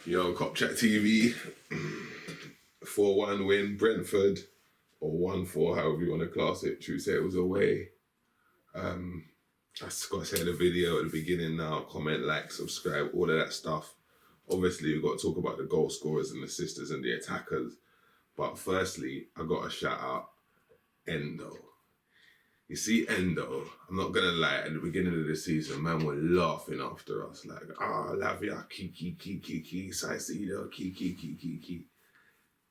Yo, Cop Chat TV, 4-1 win, Brentford, or 1-4, however you want to class it. True say it was away. I just got to say the video at the beginning now, comment, like, subscribe, all of that stuff. Obviously, we've got to talk about the goal scorers and assisters and the attackers. But firstly, I got to shout out Endo. You see, Endo, I'm not going to lie, at the beginning of the season, man were laughing after us. Like, Lavia, Kiki, Saicedo, Kiki.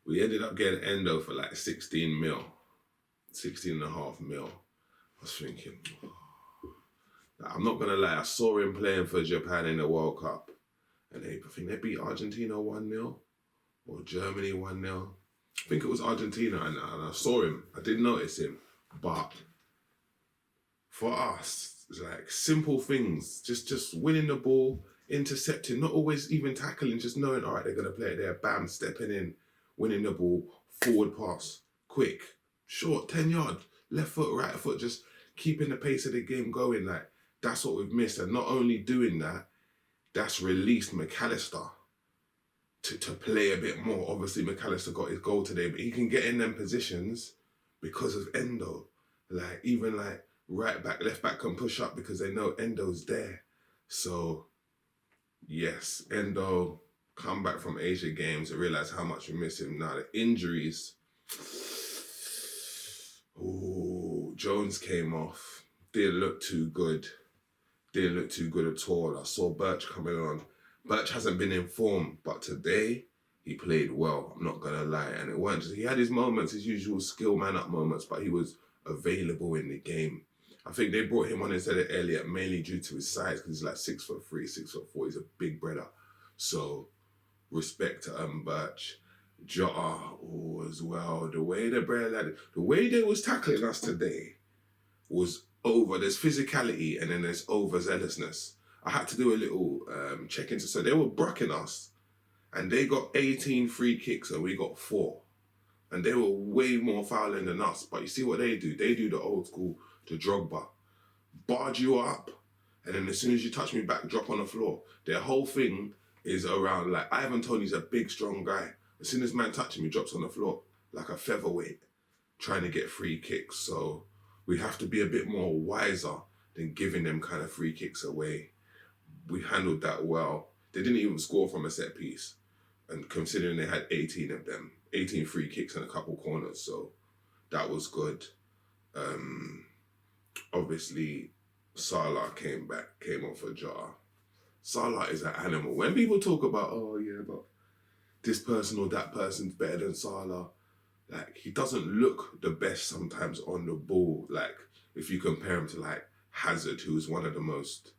We ended up getting Endo for like 16 and a half mil. I was thinking, I'm not going to lie, I saw him playing for Japan in the World Cup. And I think they beat Argentina 1-0 or Germany 1-0. I think it was Argentina, and I saw him. I didn't notice him, but for us, it's like simple things, just winning the ball, intercepting, not always even tackling, just knowing, all right, they're going to play it there, bam, stepping in, winning the ball, forward pass, quick, short, 10 yard, left foot, right foot, just keeping the pace of the game going. Like, that's what we've missed. And not only doing that, that's released McAllister to play a bit more. Obviously, McAllister got his goal today, but he can get in them positions because of Endo. Like, even like, right back, left back can push up because they know Endo's there. So, yes, Endo, come back from Asia Games and realise how much we miss him. Now, the injuries. Jones came off. Didn't look too good. Didn't look too good at all. I saw Birch coming on. Birch hasn't been in form, but today he played well. I'm not going to lie. And it weren't just, he had his moments, his usual skill man-up moments, but he was available in the game. I think they brought him on instead of Elliott mainly due to his size, because he's like 6'3", 6'4". He's a big brother. So respect to Birch. Jota as well. The way they was tackling us today was over. There's physicality and then there's overzealousness. I had to do a little check into, so they were brocking us and they got 18 free kicks and we got 4. And they were way more fouling than us. But you see what they do? They do the old school, the Drogba. Barge you up, and then as soon as you touch me back, drop on the floor. Their whole thing is around, like, Ivan Toney's a big, strong guy. As soon as man touching me, drops on the floor like a featherweight, trying to get free kicks. So we have to be a bit more wiser than giving them kind of free kicks away. We handled that well. They didn't even score from a set piece. And considering they had 18 of them, 18 free kicks and a couple corners. So that was good. Obviously, Salah came on for Jota. Salah is an animal. When people talk about, oh yeah, but this person or that person's better than Salah, like, he doesn't look the best sometimes on the ball. Like, if you compare him to like Hazard, who's one of the most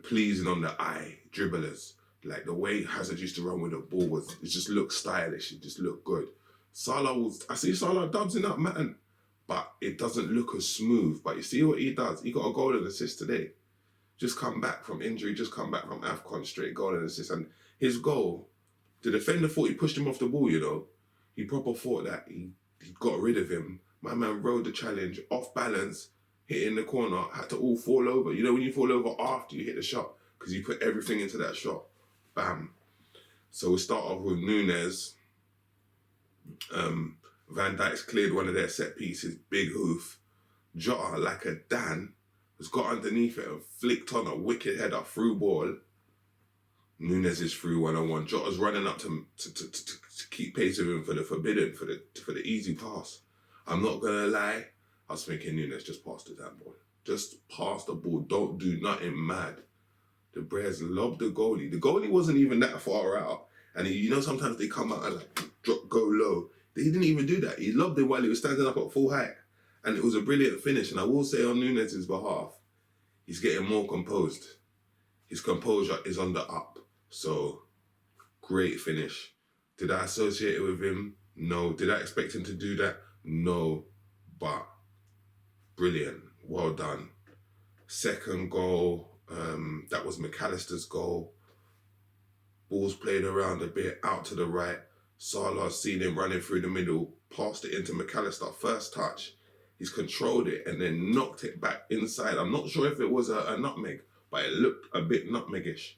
pleasing on the eye dribblers. Like, the way Hazard used to run with the ball it just looked stylish. It just looked good. I see Salah dubsing up, man, but it doesn't look as smooth. But you see what he does? He got a goal and assist today. Just come back from injury, just come back from AFCON, straight goal and assist. And his goal, the defender thought he pushed him off the ball, you know. He proper thought that he got rid of him. My man rode the challenge, off balance, hit in the corner, had to all fall over. You know when you fall over after you hit the shot, because you put everything into that shot. Bam. So we start off with Nunez. Van Dijk's cleared one of their set pieces, big hoof. Jota, like a Dan, has got underneath it and flicked on a wicked header through ball. Nunez is through 1-on-1. Jota's running up to keep pace with him for the forbidden, for the easy pass. I'm not gonna lie, I was thinking Nunez just pass the damn ball. Just pass the ball. Don't do nothing mad. The Bears lobbed the goalie. The goalie wasn't even that far out. And you know, sometimes they come out and like go low. He didn't even do that. He lobbed it while he was standing up at full height. And it was a brilliant finish. And I will say on Nunez's behalf, he's getting more composed. His composure is on the up. So, great finish. Did I associate it with him? No. Did I expect him to do that? No. But brilliant. Well done. Second goal, that was McAllister's goal. Ball's played around a bit, out to the right. Salah seen him running through the middle, passed it into McAllister. First touch, he's controlled it and then knocked it back inside. I'm not sure if it was a nutmeg, but it looked a bit nutmegish.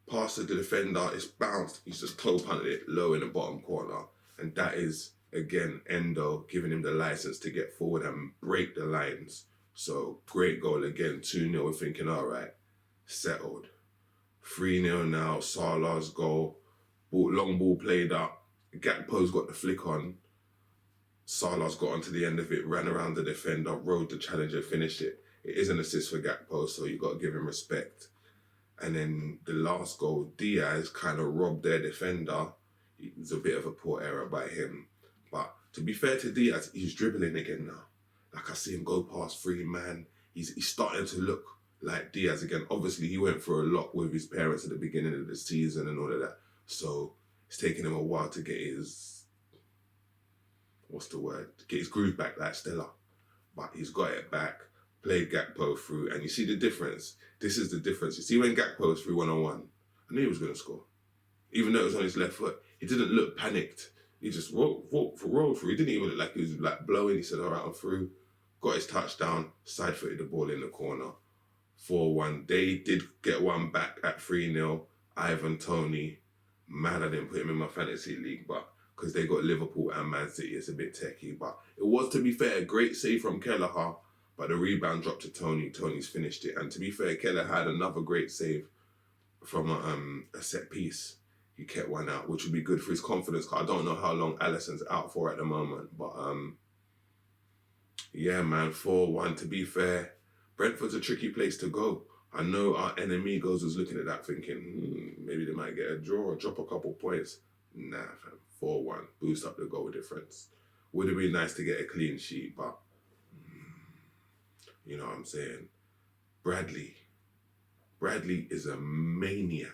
Pass to the defender, it's bounced. He's just toe punted it low in the bottom corner. And that is, again, Endo giving him the license to get forward and break the lines. So, great goal again, 2-0. We're thinking, all right, settled. 3-0 now, Salah's goal. Long ball played up. Gakpo's got the flick on. Salah's got onto the end of it, ran around the defender, rode the challenger, finished it. It is an assist for Gakpo, so you got to give him respect. And then the last goal, Diaz kind of robbed their defender. It was a bit of a poor error by him. But to be fair to Diaz, he's dribbling again now. Like I see him go past 3 man. He's starting to look like Diaz again. Obviously, he went through a lot with his parents at the beginning of the season and all of that. So it's taken him a while to get his, get his groove back like Stella. But he's got it back, played Gakpo through, and you see the difference. This is the difference. You see when Gakpo was through 1-on-1, I knew he was going to score. Even though it was on his left foot, he didn't look panicked. He just rolled through. He didn't even look like he was like blowing. He said, all right, I'm through. Got his touchdown, side-footed the ball in the corner. 4-1. They did get one back at 3-0. Ivan Toney. Man, I didn't put him in my fantasy league, but because they got Liverpool and Man City, it's a bit techie. But it was, to be fair, a great save from Kelleher, but the rebound dropped to Toney. Toney's finished it. And to be fair, Kelleher had another great save from a set piece. He kept one out, which would be good for his confidence, because I don't know how long Alisson's out for at the moment. But yeah, man, 4-1. To be fair, Brentford's a tricky place to go. I know our enemigos was looking at that thinking, maybe they might get a draw or drop a couple points. Nah, fam. 4-1. Boost up the goal difference. Would have been nice to get a clean sheet, but you know what I'm saying? Bradley is a maniac.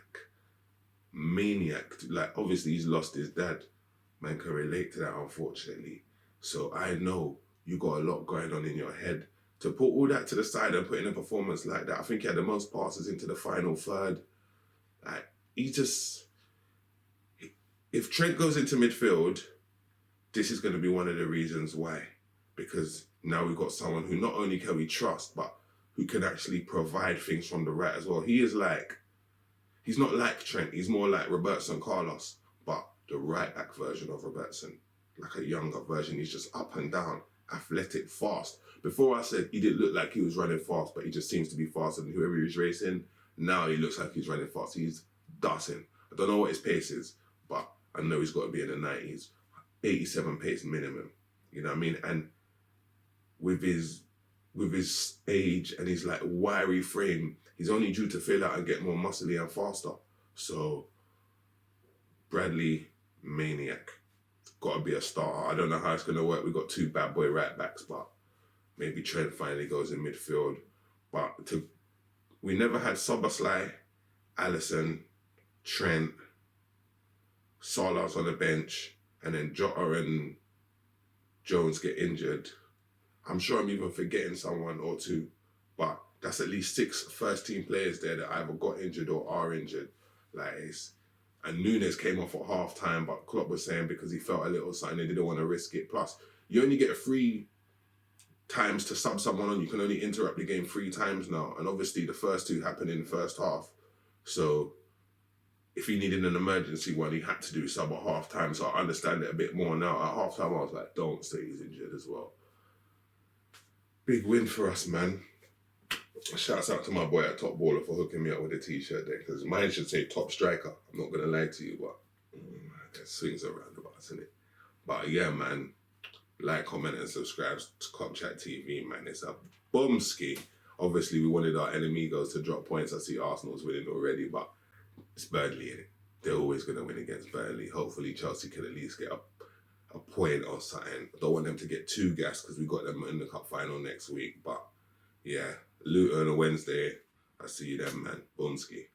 Like, obviously he's lost his dad. Man can relate to that, unfortunately. So I know you got a lot going on in your head. To put all that to the side and put in a performance like that, I think he had the most passes into the final third. Like, if Trent goes into midfield, this is going to be one of the reasons why. Because now we've got someone who not only can we trust, but who can actually provide things from the right as well. He's not like Trent, he's more like Robertson Carlos, but the right back version of Robertson. Like a younger version. He's just up and down, athletic, fast. Before I said he didn't look like he was running fast, but he just seems to be faster than whoever he was racing. Now he looks like he's running fast. He's dusting. I don't know what his pace is, but I know he's got to be in the 90s. 87 pace minimum. You know what I mean? And with his age and his like wiry frame, he's only due to fill out and get more muscly and faster. So Bradley, maniac. Got to be a starter. I don't know how it's going to work. We've got 2 bad boy right backs, but maybe Trent finally goes in midfield. But we never had Soboslai, Alisson, Trent, Salah's on the bench, and then Jota and Jones get injured. I'm sure I'm even forgetting someone or 2, but that's at least 6 first-team players there that either got injured or are injured. And Nunez came off at half-time, but Klopp was saying because he felt a little something, they didn't want to risk it. Plus, you only get 3 times to sub someone on. You can only interrupt the game 3 times now. And obviously, the first 2 happened in the first half. So if he needed an emergency one, he had to do sub at half-time. So I understand it a bit more now. At half-time, I was like, don't say he's injured as well. Big win for us, man. Shouts out to my boy at Top Baller for hooking me up with a t-shirt there, because mine should say Top Striker. I'm not going to lie to you, but it swings around about, isn't it? But yeah, man, like, comment and subscribe to Club Chat TV, man. It's a bumski. Obviously, we wanted our enemigos to drop points. I see Arsenal's winning already, but it's Burnley, innit? They're always going to win against Burnley. Hopefully, Chelsea can at least get a point or something. I don't want them to get too gassed because we got them in the cup final next week. But yeah, Luton on a Wednesday. I see you then, man. Bumski.